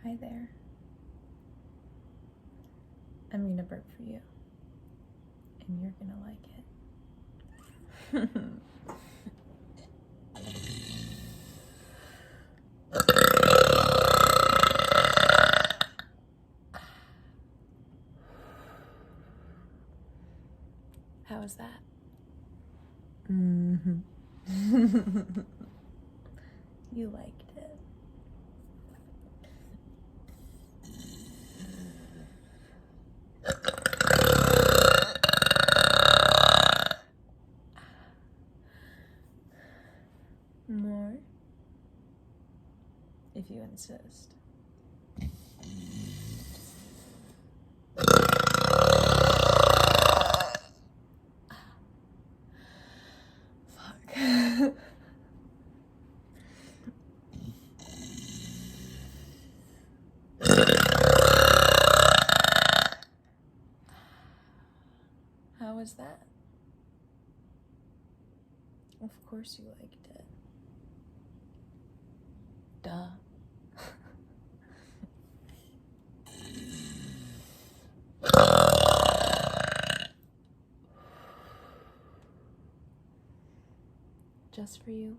Hi there. I'm gonna burp for you, and you're gonna like it. How was that? Mm-hmm. You liked it. More? If you insist. Fuck. How was that? Of course you liked it. Duh. Just for you.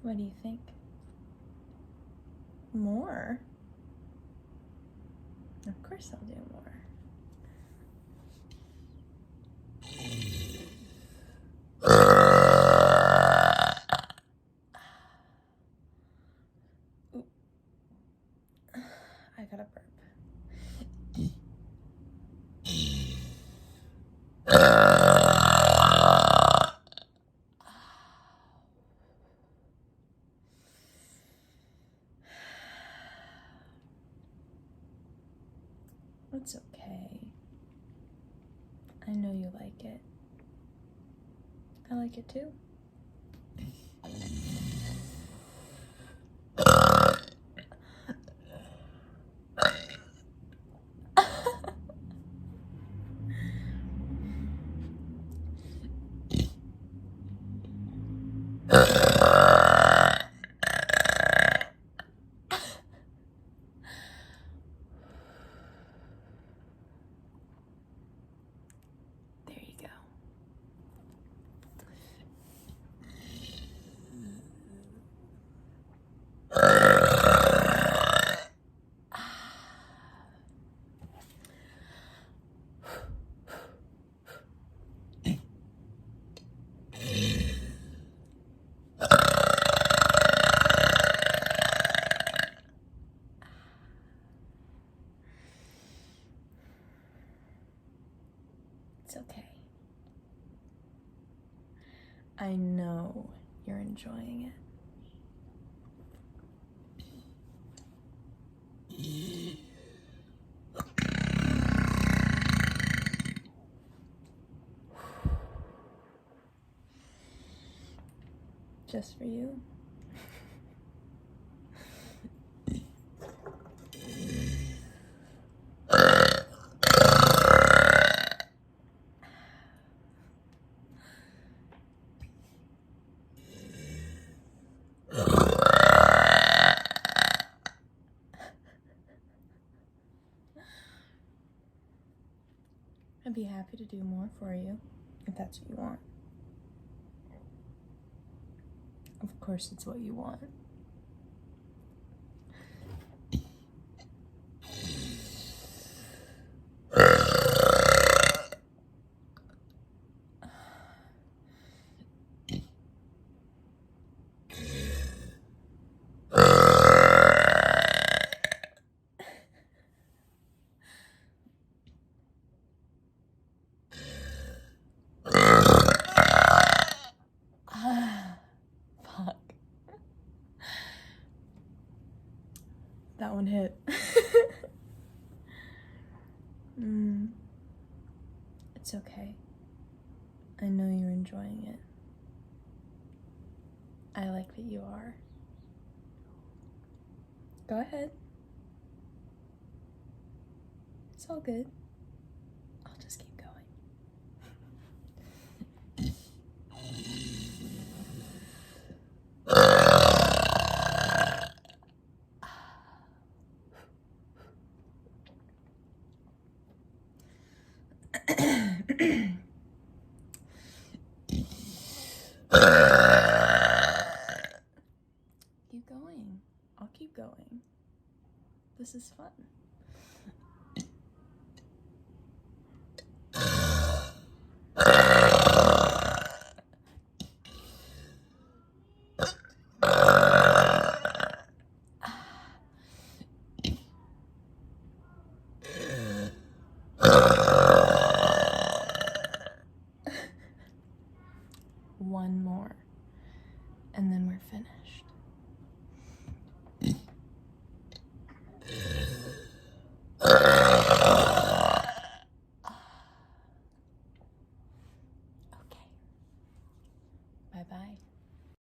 What do you think? More? Of course I'll do more. Ooh. I gotta burp. It's okay. I know you like it. I like it too. There you go. It's okay. I know you're enjoying it. Just for you. I'd be happy to do more for you, if that's what you want. Of course it's what you want. Fuck. That one hit. It's okay. I know you're enjoying it. I like that you are. Go ahead. It's all good. I'll just keep going. Keep going. I'll keep going. This is fun. One more, and then we're finished. Okay. Bye-bye.